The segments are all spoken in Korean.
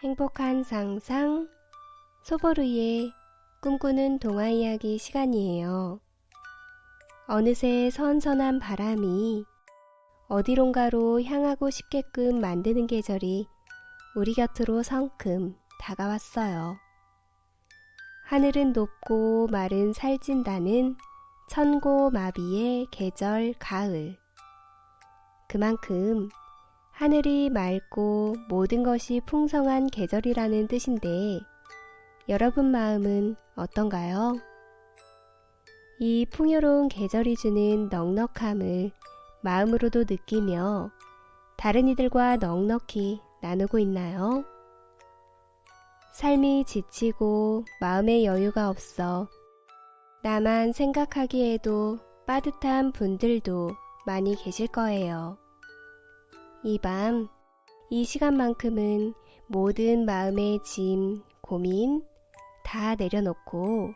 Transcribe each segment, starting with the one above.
행복한 상상, 소보루의 꿈꾸는 동화 이야기 시간이에요. 어느새 선선한 바람이 어디론가로 향하고 싶게끔 만드는 계절이 우리 곁으로 성큼 다가왔어요. 하늘은 높고 말은 살찐다는 천고마비의 계절 가을. 그만큼 하늘이 맑고 모든 것이 풍성한 계절이라는 뜻인데 여러분 마음은 어떤가요? 이 풍요로운 계절이 주는 넉넉함을 마음으로도 느끼며 다른 이들과 넉넉히 나누고 있나요? 삶이 지치고 마음의 여유가 없어 나만 생각하기에도 빠듯한 분들도 많이 계실 거예요. 이 밤, 이 시간만큼은 모든 마음의 짐, 고민 다 내려놓고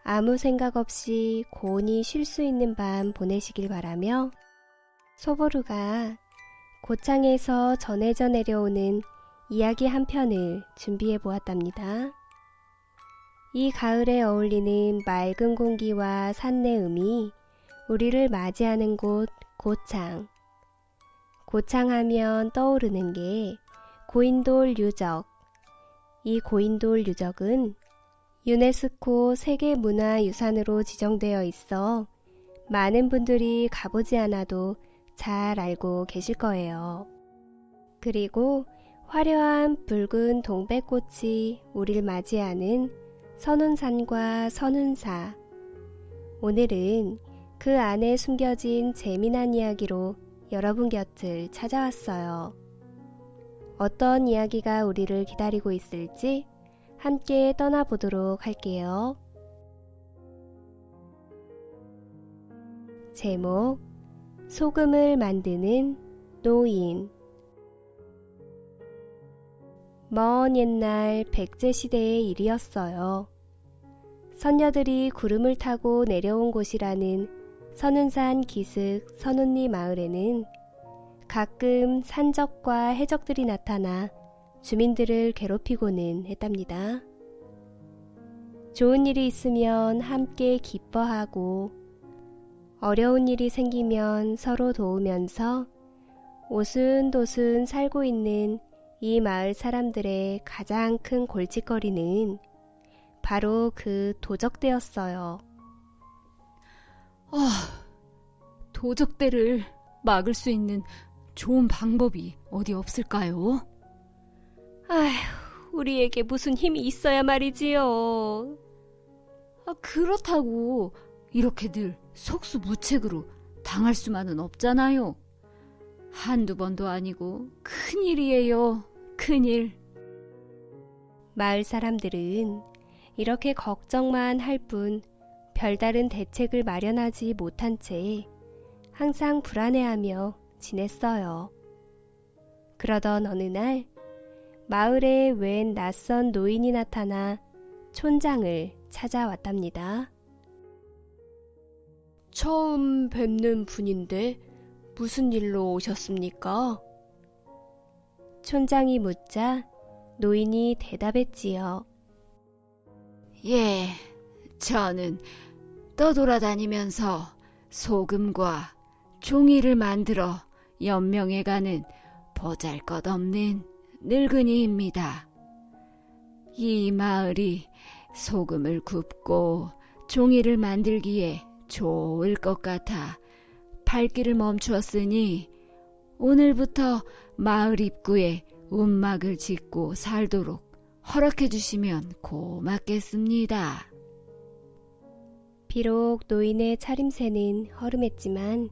아무 생각 없이 고온히 쉴 수 있는 밤 보내시길 바라며 소보루가 고창에서 전해져 내려오는 이야기 한 편을 준비해 보았답니다. 이 가을에 어울리는 맑은 공기와 산내음이 우리를 맞이하는 곳 고창. 고창하면 떠오르는 게 고인돌 유적. 이 고인돌 유적은 유네스코 세계문화유산으로 지정되어 있어 많은 분들이 가보지 않아도 잘 알고 계실 거예요. 그리고 화려한 붉은 동백꽃이 우리를 맞이하는 선운산과 선운사. 오늘은 그 안에 숨겨진 재미난 이야기로 여러분 곁을 찾아왔어요. 어떤 이야기가 우리를 기다리고 있을지 함께 떠나보도록 할게요. 제목, 소금을 만드는 노인. 먼 옛날 백제시대의 일이었어요. 선녀들이 구름을 타고 내려온 곳이라는 선운산 기슭 선운리 마을에는 가끔 산적과 해적들이 나타나 주민들을 괴롭히고는 했답니다. 좋은 일이 있으면 함께 기뻐하고 어려운 일이 생기면 서로 도우면서 오순도순 살고 있는 이 마을 사람들의 가장 큰 골칫거리는 바로 그 도적대였어요. 도적대를 막을 수 있는 좋은 방법이 어디 없을까요? 아휴, 우리에게 무슨 힘이 있어야 말이지요. 그렇다고 이렇게들 속수무책으로 당할 수만은 없잖아요. 한두 번도 아니고 큰일이에요. 큰일. 마을 사람들은 이렇게 걱정만 할 뿐 별다른 대책을 마련하지 못한 채 항상 불안해하며 지냈어요. 그러던 어느 날 마을에 웬 낯선 노인이 나타나 촌장을 찾아왔답니다. 처음 뵙는 분인데 무슨 일로 오셨습니까? 촌장이 묻자 노인이 대답했지요. 예, 저는 떠돌아다니면서 소금과 종이를 만들어 연명해가는 보잘것없는 늙은이입니다. 이 마을이 소금을 굽고 종이를 만들기에 좋을 것 같아 발길을 멈추었으니 오늘부터 마을 입구에 움막을 짓고 살도록 허락해 주시면 고맙겠습니다. 비록 노인의 차림새는 허름했지만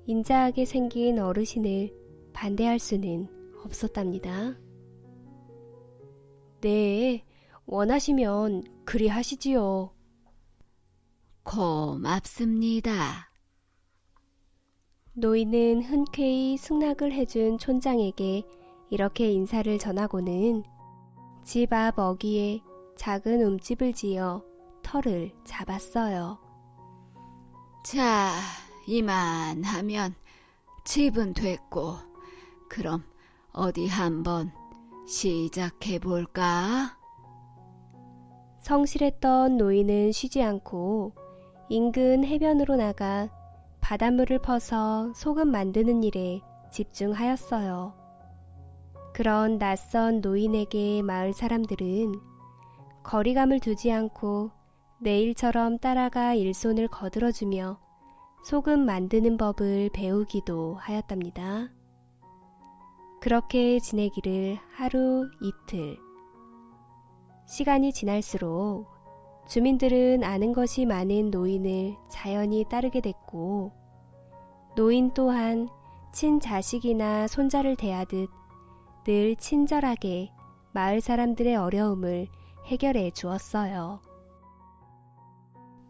인자하게 생긴 어르신을 반대할 수는 없었답니다. 네, 원하시면 그리 하시지요. 고맙습니다. 노인은 흔쾌히 승낙을 해준 촌장에게 이렇게 인사를 전하고는 집 앞 어귀에 작은 움집을 지어 터를 잡았어요. 자, 이만하면 집은 됐고 그럼 어디 한번 시작해볼까? 성실했던 노인은 쉬지 않고 인근 해변으로 나가 바닷물을 퍼서 소금 만드는 일에 집중하였어요. 그런 낯선 노인에게 마을 사람들은 거리감을 두지 않고 내일처럼 따라가 일손을 거들어주며 소금 만드는 법을 배우기도 하였답니다. 그렇게 지내기를 하루 이틀. 시간이 지날수록 주민들은 아는 것이 많은 노인을 자연히 따르게 됐고, 노인 또한 친자식이나 손자를 대하듯 늘 친절하게 마을 사람들의 어려움을 해결해 주었어요.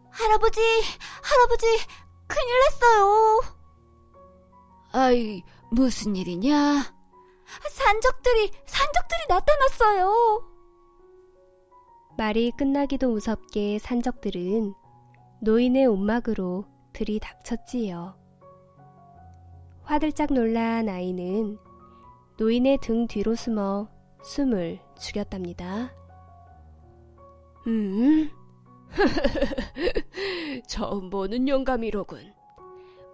할아버지, 큰일 났어요. 아이, 무슨 일이냐? 산적들이 나타났어요. 말이 끝나기도 무섭게 산적들은 노인의 움막으로 들이닥쳤지요. 화들짝 놀란 아이는 노인의 등 뒤로 숨어 숨을 죽였답니다. 처음 보는 영감이로군.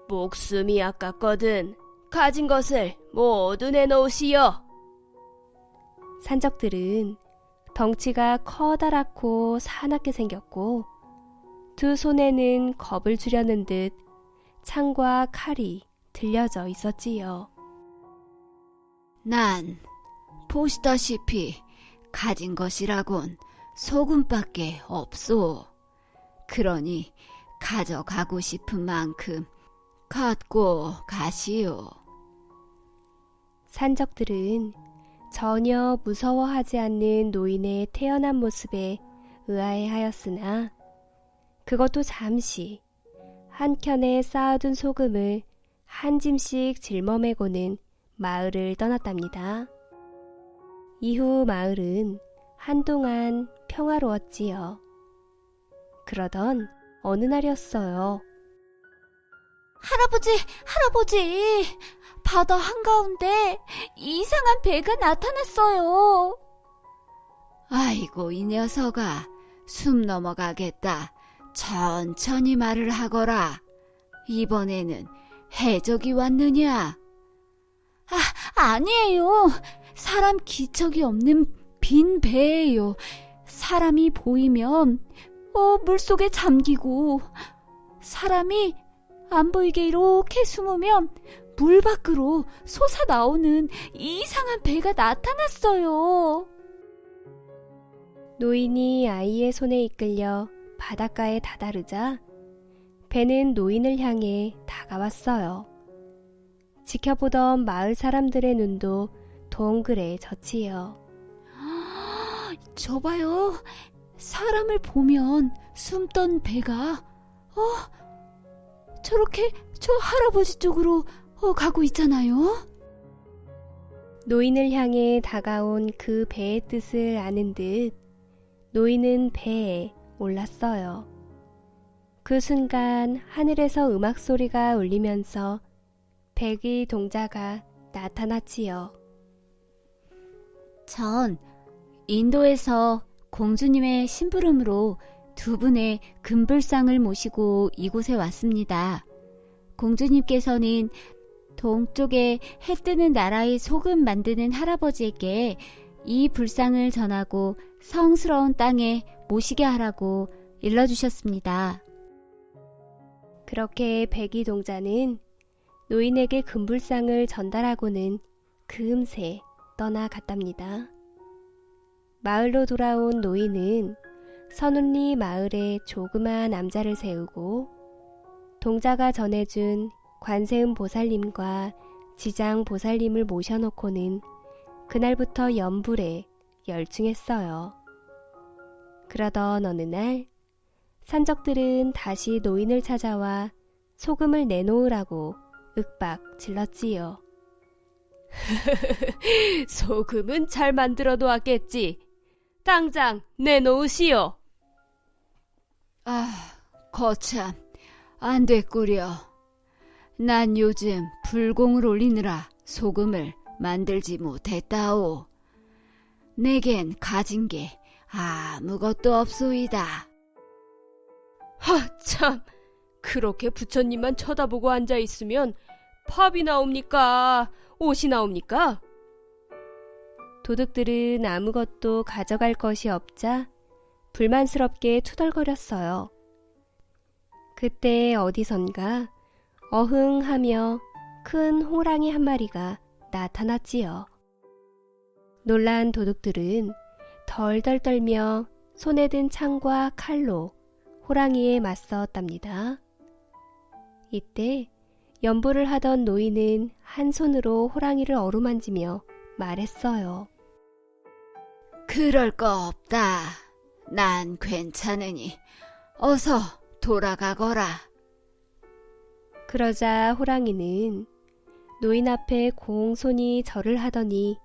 목숨이 아깝거든 가진 것을 모두 내놓으시오. 산적들은 덩치가 커다랗고 사납게 생겼고 두 손에는 겁을 주려는 듯 창과 칼이 들려져 있었지요. 난 보시다시피 가진 것이라곤 소금밖에 없소. 그러니 가져가고 싶은 만큼 갖고 가시오. 산적들은 전혀 무서워하지 않는 노인의 태연한 모습에 의아해하였으나 그것도 잠시 한켠에 쌓아둔 소금을 한 짐씩 짊어매고는 마을을 떠났답니다. 이후 마을은 한동안 평화로웠지요. 그러던 어느 날이었어요. 할아버지, 바다 한가운데 이상한 배가 나타났어요. 아이고, 이 녀석아, 숨 넘어가겠다. 천천히 말을 하거라. 이번에는 해적이 왔느냐? 아니에요. 사람 기척이 없는 빈 배예요. 사람이 보이면 물속에 잠기고, 사람이 안 보이게 이렇게 숨으면 물 밖으로 솟아나오는 이상한 배가 나타났어요. 노인이 아이의 손에 이끌려 바닷가에 다다르자 배는 노인을 향해 다가왔어요. 지켜보던 마을 사람들의 눈도 동그래졌지요. 저봐요. 사람을 보면 숨던 배가 저렇게 저 할아버지 쪽으로 가고 있잖아요. 노인을 향해 다가온 그 배의 뜻을 아는 듯 노인은 배에 올랐어요. 그 순간 하늘에서 음악 소리가 울리면서 백의 동자가 나타났지요. 전 인도에서 공주님의 심부름으로 두 분의 금불상을 모시고 이곳에 왔습니다. 공주님께서는 동쪽에 해 뜨는 나라의 소금 만드는 할아버지에게 이 불상을 전하고 성스러운 땅에 모시게 하라고 일러주셨습니다. 그렇게 백의 동자는 노인에게 금불상을 전달하고는 금세 떠나갔답니다. 마을로 돌아온 노인은 선운리 마을에 조그마한 남자를 세우고 동자가 전해준 관세음 보살님과 지장 보살님을 모셔놓고는 그날부터 연불에 열중했어요. 그러던 어느 날 산적들은 다시 노인을 찾아와 소금을 내놓으라고 윽박 질렀지요. 소금은 잘 만들어 놓았겠지. 당장 내놓으시오. 거참, 안 됐구려. 난 요즘 불공을 올리느라 소금을 만들지 못했다오. 내겐 가진 게 아무것도 없소이다. 참, 그렇게 부처님만 쳐다보고 앉아있으면 밥이 나옵니까? 옷이 나옵니까? 도둑들은 아무것도 가져갈 것이 없자 불만스럽게 투덜거렸어요. 그때 어디선가 어흥하며 큰 호랑이 한 마리가 나타났지요. 놀란 도둑들은 덜덜 떨며 손에 든 창과 칼로 호랑이에 맞섰답니다. 이때 연부를 하던 노인은 한 손으로 호랑이를 어루만지며 말했어요. 그럴 거 없다. 난 괜찮으니 어서 돌아가거라. 그러자 호랑이는 노인 앞에 공손히 절을 하더니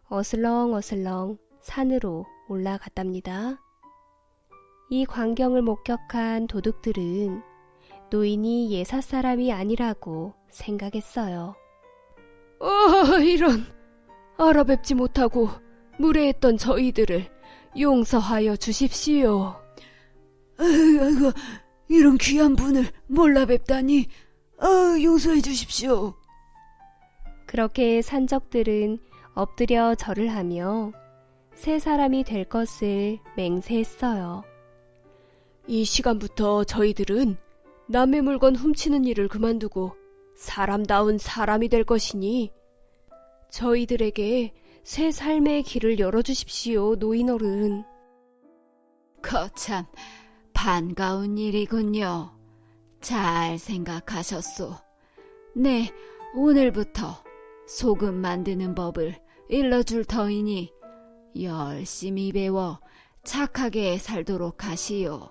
어슬렁어슬렁 산으로 올라갔답니다. 이 광경을 목격한 도둑들은 노인이 예사 사람이 아니라고 생각했어요. 이런! 알아뵙지 못하고 무례했던 저희들을 용서하여 주십시오. 아이고, 이런 귀한 분을 몰라 뵙다니. 용서해 주십시오. 그렇게 산적들은 엎드려 절을 하며 새 사람이 될 것을 맹세했어요. 이 시간부터 저희들은 남의 물건 훔치는 일을 그만두고 사람다운 사람이 될 것이니 저희들에게 새 삶의 길을 열어주십시오, 노인어른. 거참 반가운 일이군요. 잘 생각하셨소. 네, 오늘부터 소금 만드는 법을 일러줄 터이니 열심히 배워 착하게 살도록 하시오.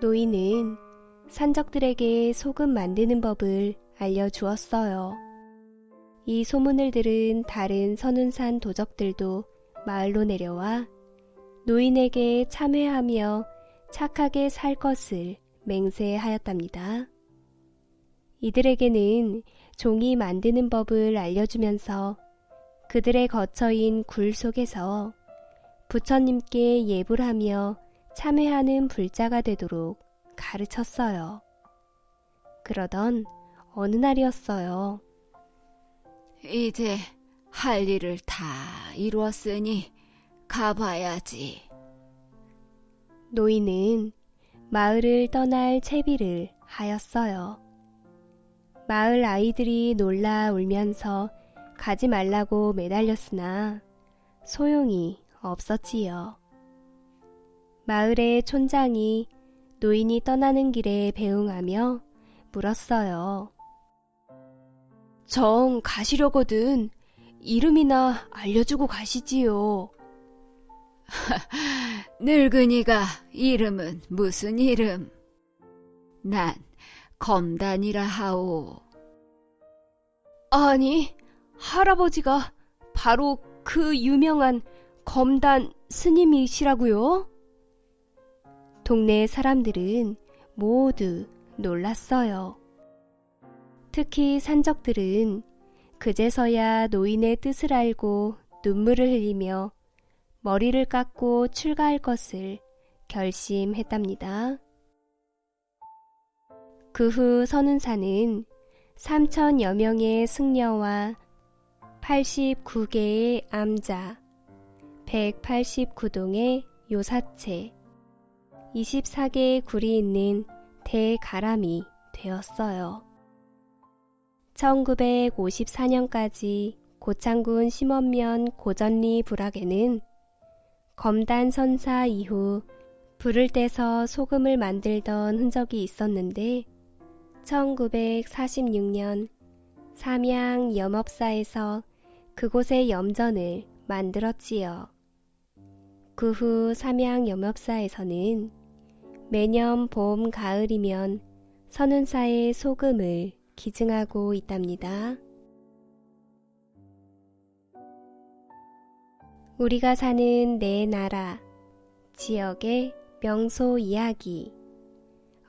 노인은 산적들에게 소금 만드는 법을 알려주었어요. 이 소문을 들은 다른 선운산 도적들도 마을로 내려와 노인에게 참회하며 착하게 살 것을 맹세하였답니다. 이들에게는 종이 만드는 법을 알려주면서 그들의 거처인 굴 속에서 부처님께 예불 하며 참회하는 불자가 되도록 가르쳤어요. 그러던 어느 날이었어요. 이제 할 일을 다 이루었으니 가봐야지. 노인은 마을을 떠날 채비를 하였어요. 마을 아이들이 놀라 울면서 가지 말라고 매달렸으나 소용이 없었지요. 마을의 촌장이 노인이 떠나는 길에 배웅하며 물었어요. 정 가시려거든 이름이나 알려주고 가시지요. 늙은이가 이름은 무슨 이름? 난 검단이라 하오. 아니, 할아버지가 바로 그 유명한 검단 스님이시라고요? 동네 사람들은 모두 놀랐어요. 특히 산적들은 그제서야 노인의 뜻을 알고 눈물을 흘리며 머리를 깎고 출가할 것을 결심했답니다. 그 후 선운사는 3,000여 명의 승려와 89개의 암자, 189동의 요사체, 24개의 굴이 있는 대가람이 되었어요. 1954년까지 고창군 심원면 고전리 부락에는 검단 선사 이후 불을 떼서 소금을 만들던 흔적이 있었는데 1946년 삼양 염업사에서 그곳에 염전을 만들었지요. 그 후 삼양 염업사에서는 매년 봄, 가을이면 선운사의 소금을 기증하고 있답니다. 우리가 사는 내 나라, 지역의 명소 이야기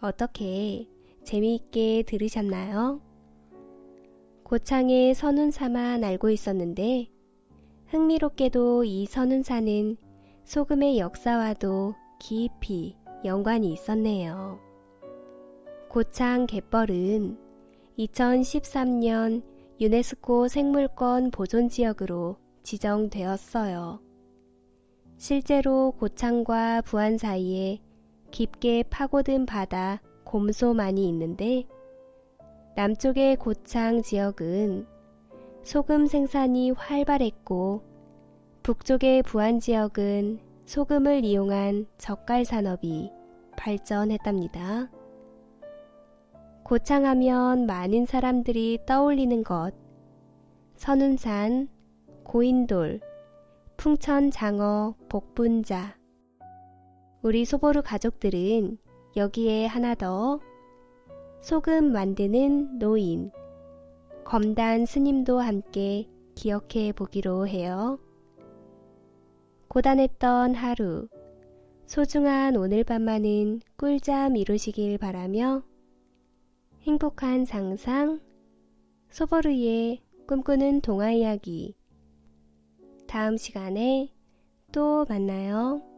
어떻게 재미있게 들으셨나요? 고창의 선운사만 알고 있었는데 흥미롭게도 이 선운사는 소금의 역사와도 깊이 연관이 있었네요. 고창 갯벌은 2013년 유네스코 생물권 보존지역으로 지정되었어요. 실제로 고창과 부안 사이에 깊게 파고든 바다 곰소만이 있는데 남쪽의 고창 지역은 소금 생산이 활발했고 북쪽의 부안 지역은 소금을 이용한 젓갈 산업이 발전했답니다. 고창하면 많은 사람들이 떠올리는 것, 선운산, 고인돌, 풍천장어, 복분자. 우리 소보루 가족들은 여기에 하나 더 소금 만드는 노인, 검단 스님도 함께 기억해 보기로 해요. 고단했던 하루, 소중한 오늘 밤만은 꿀잠 이루시길 바라며 행복한 상상, 소보루의 꿈꾸는 동화 이야기. 다음 시간에 또 만나요.